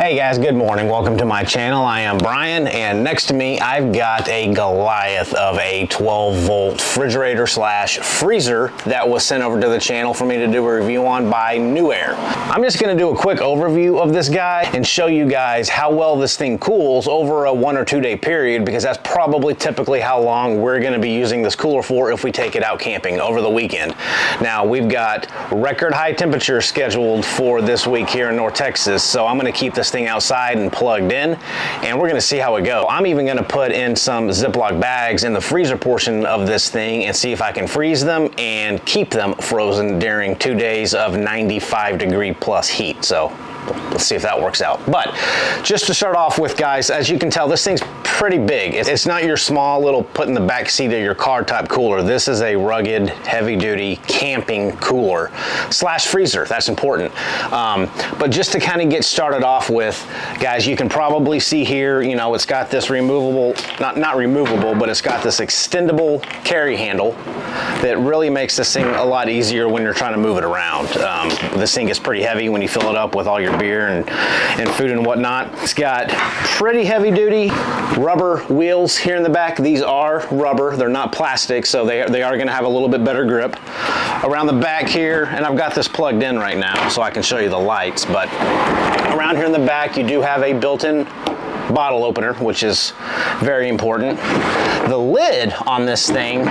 Hey guys, good morning. Welcome to my channel. I am Brian, and next to me I've got a Goliath of a 12-volt refrigerator slash freezer that was sent over to the channel for me to do a review on by Newair. I'm just going to do a quick overview of this guy and show you guys how well this thing cools over a 1 or 2 day period, because that's probably typically how long we're going to be using this cooler for if we take it out camping over the weekend. Now, we've got record high temperatures scheduled for this week here in North Texas, so I'm going to keep this thing outside and plugged in, and we're going to see how it goes. I'm even going to put in some Ziploc bags in the freezer portion of this thing and see if I can freeze them and keep them frozen during 2 days of 95-degree plus heat. So let's see if that works out. But just to start off with, guys, as you can tell, this thing's pretty big. It's not your small little put in the back seat of your car type cooler. This is a rugged, heavy duty camping cooler slash freezer. That's important. But just to kind of get started off with, guys, you can probably see here, you know, it's got this removable, not removable, but it's got this extendable carry handle that really makes this thing a lot easier when you're trying to move it around. This thing gets pretty heavy when you fill it up with all your beer and food and whatnot. It's got pretty heavy duty rubber wheels here in the back. These are rubber, they're not plastic, so they are going to have a little bit better grip. Around the back here, and I've got this plugged in right now so I can show you the lights, but around here in the back you do have a built-in bottle opener, which is very important. The lid on this thing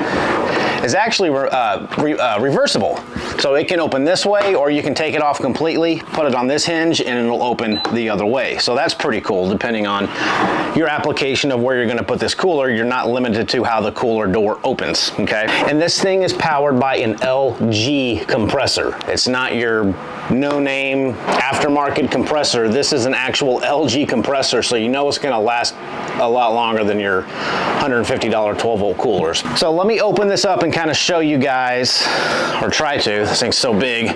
is actually reversible. So it can open this way, or you can take it off completely, put it on this hinge, and it'll open the other way. So that's pretty cool. Depending on your application of where you're going to put this cooler, you're not limited to how the cooler door opens, okay? And this thing is powered by an LG compressor. It's not your no-name aftermarket compressor. This is an actual LG compressor, so you know it's going to last a lot longer than your $150 12-volt coolers. So let me open this up and kind of show you guys, or try to. This thing's so big.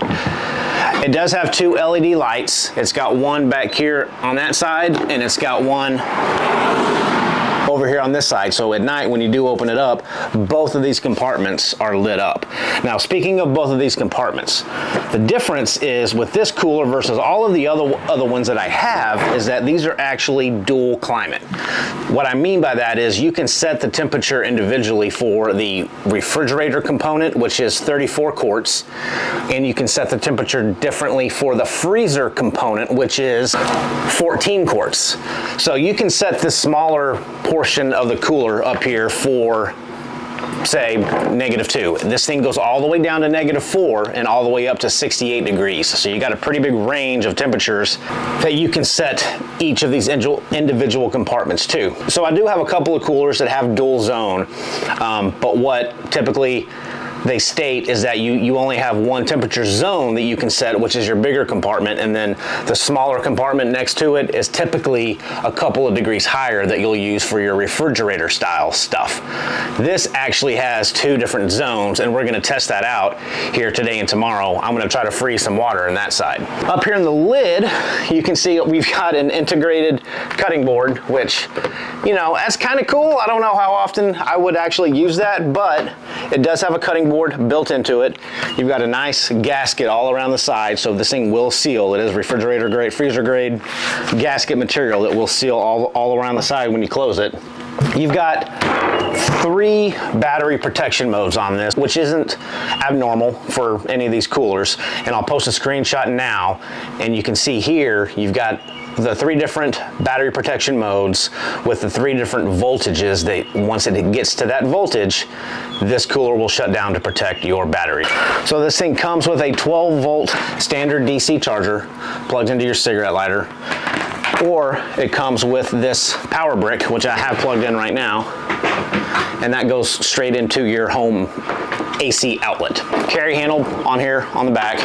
It does have 2 LED lights. It's got one back here on that side, and it's got one over here on this side. So at night when you do open it up, both of these compartments are lit up. Now, speaking of both of these compartments, the difference is with this cooler versus all of the other ones that I have is that these are actually dual climate. What I mean by that is you can set the temperature individually for the refrigerator component, which is 34 quarts, and you can set the temperature differently for the freezer component, which is 14 quarts. So you can set this smaller portion of the cooler up here for, say, -2. This thing goes all the way down to -4 and all the way up to 68 degrees. So you got a pretty big range of temperatures that you can set each of these individual compartments to. So I do have a couple of coolers that have dual zone, but what typically they state is that you only have one temperature zone that you can set, which is your bigger compartment, and then the smaller compartment next to it is typically a couple of degrees higher that you'll use for your refrigerator style stuff. This actually has 2 different zones, and we're going to test that out here today and tomorrow. I'm going to try to freeze some water in that side. Up here in the lid, you can see we've got an integrated cutting board, which, you know, that's kind of cool. I don't know how often I would actually use that, but it does have a cutting board built into it. You've got a nice gasket all around the side, so this thing will seal. It is refrigerator grade, freezer grade gasket material that will seal all around the side when you close it. You've got 3 battery protection modes on this, which isn't abnormal for any of these coolers. And I'll post a screenshot now, and you can see here you've got the 3 different battery protection modes with the 3 different voltages that once it gets to that voltage, this cooler will shut down to protect your battery. So this thing comes with a 12-volt standard DC charger plugged into your cigarette lighter, or it comes with this power brick, which I have plugged in right now, and that goes straight into your home AC outlet. Carry handle on here on the back.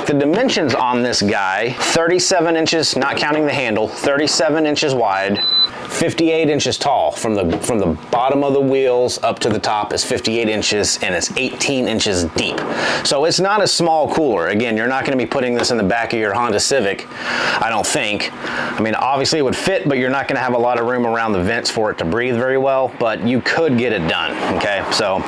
The dimensions on this guy, 37 inches, not counting the handle, 37 inches wide, 58 inches tall. From the bottom of the wheels up to the top is 58 inches, and it's 18 inches deep. So it's not a small cooler. Again, you're not going to be putting this in the back of your Honda Civic, I don't think. I mean, obviously it would fit, but you're not going to have a lot of room around the vents for it to breathe very well, but you could get it done, okay? So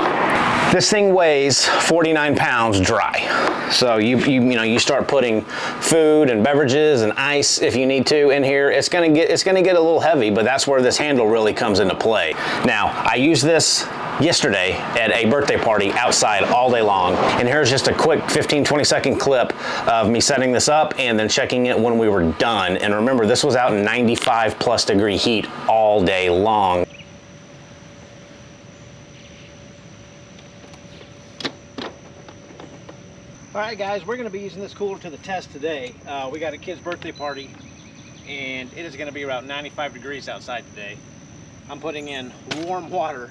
this thing weighs 49 pounds dry. So you start putting food and beverages and ice if you need to in here. It's gonna get a little heavy, but that's where this handle really comes into play. Now, I used this yesterday at a birthday party outside all day long, and here's just a quick 15-20 second clip of me setting this up and then checking it when we were done. And remember, this was out in 95+ degree heat all day long. All right, guys, we're going to be using this cooler to the test today. We got a kid's birthday party, and it is going to be around 95 degrees outside today. I'm putting in warm water.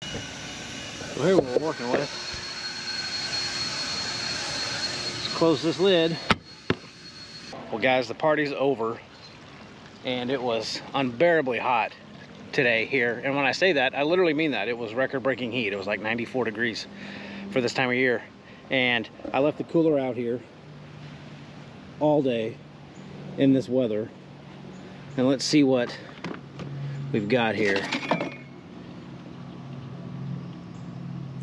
So here we're working with. Let's close this lid. Well, guys, the party's over. And it was unbearably hot today here. And when I say that, I literally mean that. It was record-breaking heat. It was like 94 degrees for this time of year. And I left the cooler out here all day in this weather. And let's see what we've got here.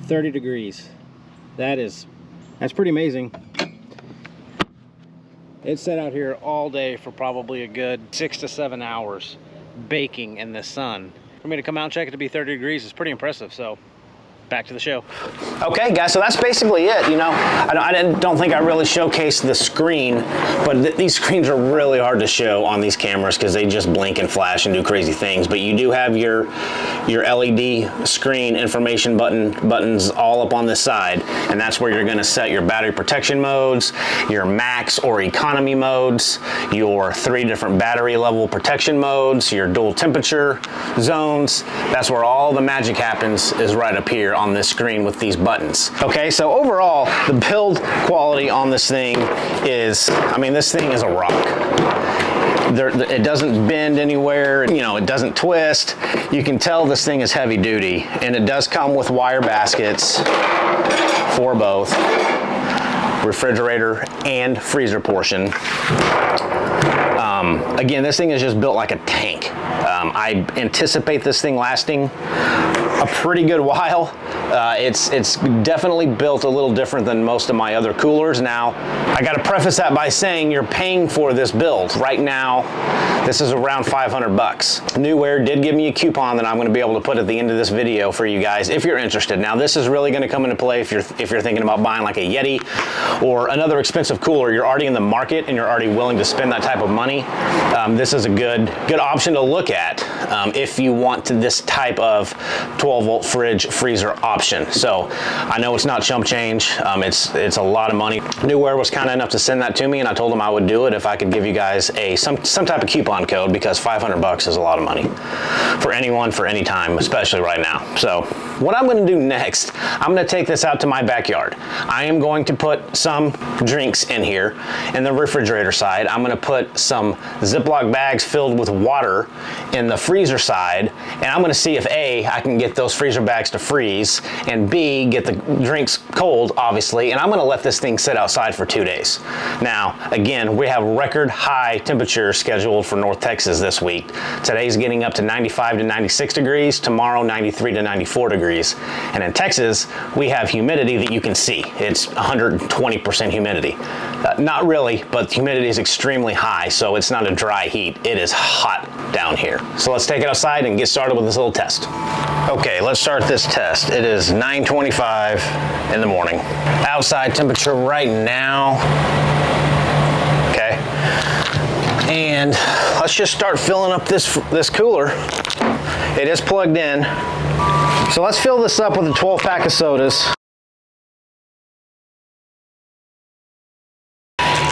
30 degrees. That's pretty amazing. It sat out here all day for probably a good 6 to 7 hours baking in the sun. For me to come out and check it to be 30 degrees is pretty impressive, so back to the show. Okay, guys, so that's basically it. You know, I don't think I really showcased the screen, but these screens are really hard to show on these cameras because they just blink and flash and do crazy things. But you do have your LED screen information buttons all up on this side, and that's where you're going to set your battery protection modes, your max or economy modes, your 3 different battery level protection modes, your dual temperature zones. That's where all the magic happens, is right up here on this screen with these buttons. Okay, so overall, the build quality on this thing is, I mean, this thing is a rock. It doesn't bend anywhere, you know, it doesn't twist. You can tell this thing is heavy duty, and it does come with wire baskets for both refrigerator and freezer portion. Again, this thing is just built like a tank. I anticipate this thing lasting a pretty good while. It's definitely built a little different than most of my other coolers. Now, I got to preface that by saying you're paying for this build. Right now, this is around 500 bucks. Newair did give me a coupon that I'm going to be able to put at the end of this video for you guys if you're interested. Now, this is really going to come into play if you're thinking about buying like a Yeti or another expensive cooler. You're already in the market and you're already willing to spend that type of money. This is a good option to look at if you want this type of 12-volt fridge freezer option. So I know it's not chump change. It's a lot of money. Newair was kind enough to send that to me, and I told them I would do it if I could give you guys some type of coupon code, because 500 bucks is a lot of money for anyone, for any time, especially right now. So what I'm going to do next, I'm going to take this out to my backyard. I am going to put some drinks in here in the refrigerator side. I'm going to put some Ziploc bags filled with water in the freezer side, and I'm going to see if A, I can get those freezer bags to freeze, and B, get the drinks cold, obviously, and I'm going to let this thing sit outside for 2 days. Now, again, we have record high temperatures scheduled for North Texas this week. Today's getting up to 95 to 96 degrees, tomorrow 93 to 94 degrees. And in Texas, we have humidity that you can see. It's 120% humidity. Not really, but humidity is extremely high, so it's not a dry heat. It is hot down here. So let's take it outside and get started with this little test. Okay, let's start this test. It is 9:25 in the morning. Outside temperature right now. Okay. And let's just start filling up this cooler. It is plugged in. So let's fill this up with a 12-pack of sodas.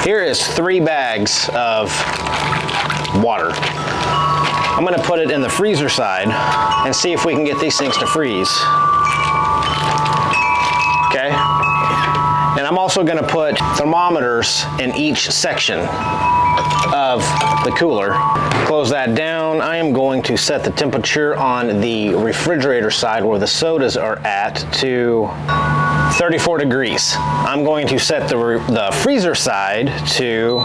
Here is 3 bags of water. I'm gonna put it in the freezer side and see if we can get these things to freeze. Okay? And I'm also gonna put thermometers in each section of the cooler. Close that down. I am going to set the temperature on the refrigerator side where the sodas are at to 34 degrees. I'm going to set the freezer side to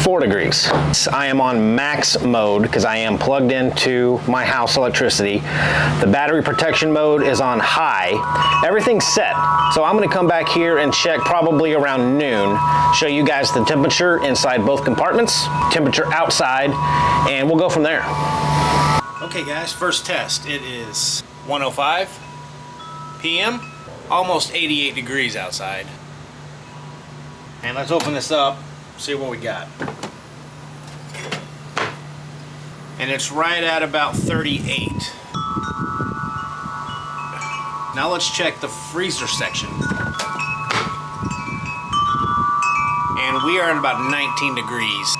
4 degrees. I am on max mode because I am plugged into my house electricity. The battery protection mode is on high. Everything's set. So I'm gonna come back here and check probably around noon, show you guys the temperature inside both compartments, temperature outside, and we'll go from there. Okay guys, first test. It is 1:05 p.m., almost 88 degrees outside. And let's open this up, see what we got. And it's right at about 38. Now let's check the freezer section. And we are at about 19 degrees.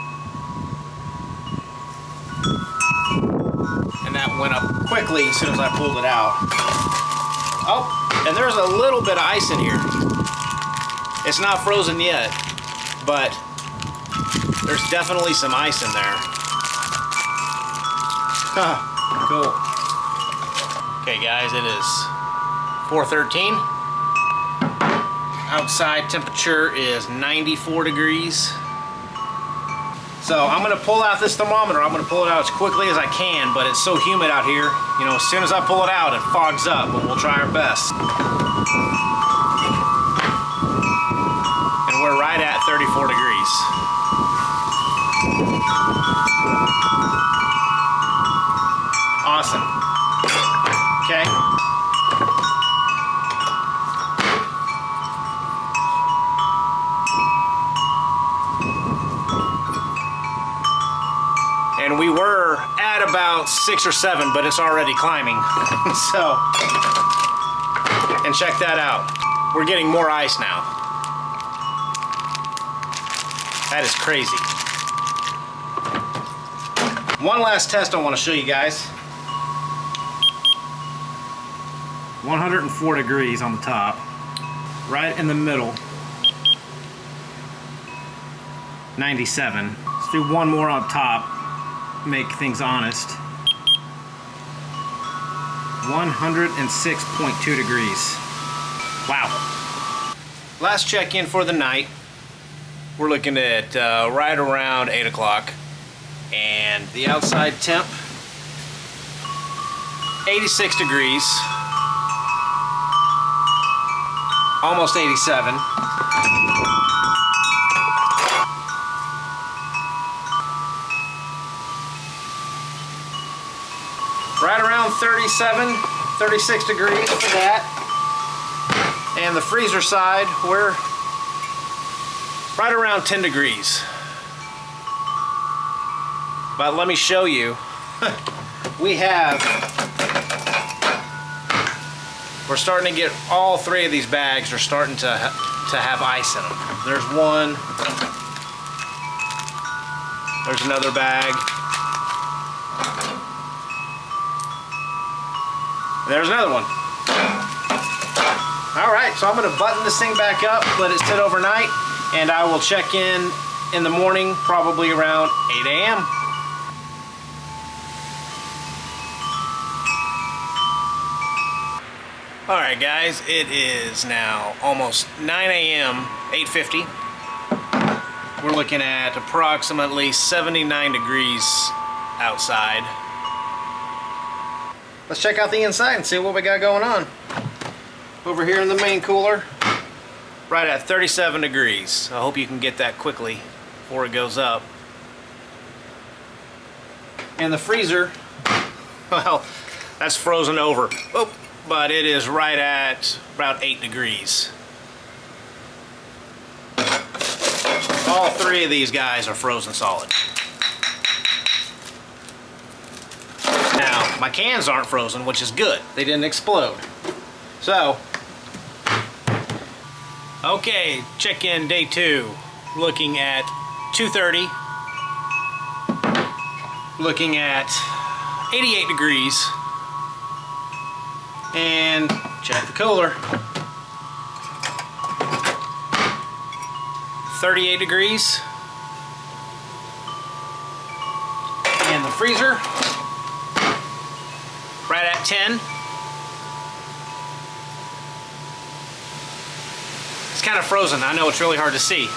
And that went up quickly as soon as I pulled it out. Oh, and there's a little bit of ice in here. It's not frozen yet, but there's definitely some ice in there. Cool. Okay guys, it is 4:13. Outside temperature is 94 degrees. So I'm gonna pull out this thermometer. I'm gonna pull it out as quickly as I can, but it's so humid out here. You know, as soon as I pull it out, it fogs up, but we'll try our best. And we're right at 34 degrees. Awesome. Okay. And we were at about 6 or 7, but it's already climbing. So, and check that out. We're getting more ice now. That is crazy. One last test I want to show you guys. 104 degrees on the top, right in the middle, 97. Let's do one more on top, make things honest. 106.2 degrees. Wow. Last check-in for the night. We're looking at right around 8 o'clock. And the outside temp, 86 degrees. Almost 87. Right around 37, 36 degrees for that. And the freezer side, we're right around 10 degrees. But let me show you. We're starting to get all 3 of these bags are starting to have ice in them. There's one. There's another bag. There's another one. All right, so I'm gonna button this thing back up, let it sit overnight, and I will check in the morning, probably around 8 a.m. All right, guys, it is now almost 9 a.m., 8:50. We're looking at approximately 79 degrees outside. Let's check out the inside and see what we got going on. Over here in the main cooler, right at 37 degrees. I hope you can get that quickly before it goes up. And the freezer, well, that's frozen over. Oh, but it is right at about 8 degrees. All 3 of these guys are frozen solid. Now, my cans aren't frozen, which is good. They didn't explode. So, okay, check-in day 2. Looking at 2:30. Looking at 88 degrees. And check the cooler. 38 degrees. And the freezer, right at 10. It's kind of frozen. I know it's really hard to see,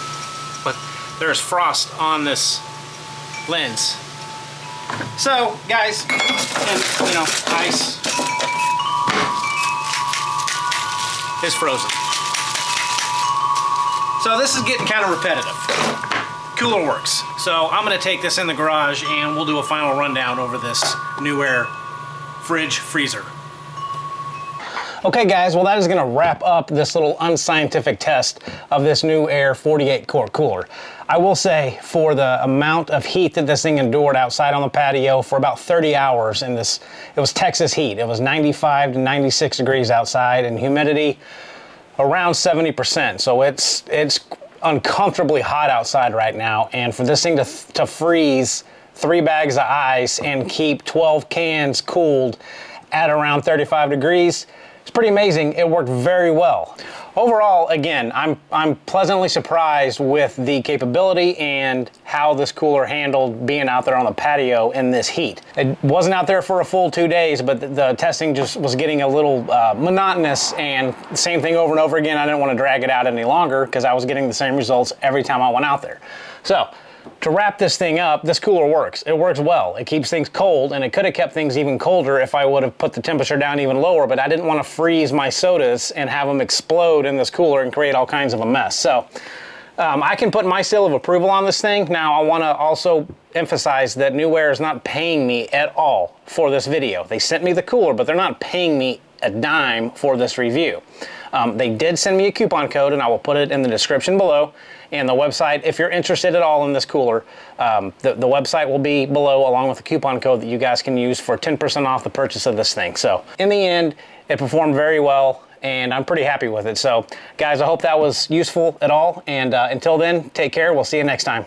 but there's frost on this lens. So, guys, and you know, ice is frozen. So this is getting kind of repetitive. Cooler works. So I'm gonna take this in the garage and we'll do a final rundown over this Newair fridge freezer. Okay guys, well that is gonna wrap up this little unscientific test of this Newair 48 quart cooler. I will say, for the amount of heat that this thing endured outside on the patio for about 30 hours in this, it was Texas heat. It was 95 to 96 degrees outside and humidity around 70%. So it's uncomfortably hot outside right now. And for this thing to freeze 3 bags of ice and keep 12 cans cooled at around 35 degrees, it's pretty amazing. It worked very well. Overall, again, I'm pleasantly surprised with the capability and how this cooler handled being out there on the patio in this heat. It wasn't out there for a full 2 days, but the testing just was getting a little monotonous, and the same thing over and over again. I didn't want to drag it out any longer because I was getting the same results every time I went out there. So, to wrap this thing up, this cooler works. It works well. It keeps things cold, and it could have kept things even colder if I would have put the temperature down even lower, but I didn't want to freeze my sodas and have them explode in this cooler and create all kinds of a mess. So I can put my seal of approval on this thing. Now, I want to also emphasize that Newair is not paying me at all for this video. They sent me the cooler, but they're not paying me a dime for this review. They did send me a coupon code, and I will put it in the description below. And the website, if you're interested at all in this cooler, the website will be below along with the coupon code that you guys can use for 10% off the purchase of this thing. So in the end, it performed very well, and I'm pretty happy with it. So guys, I hope that was useful at all. And until then, take care. We'll see you next time.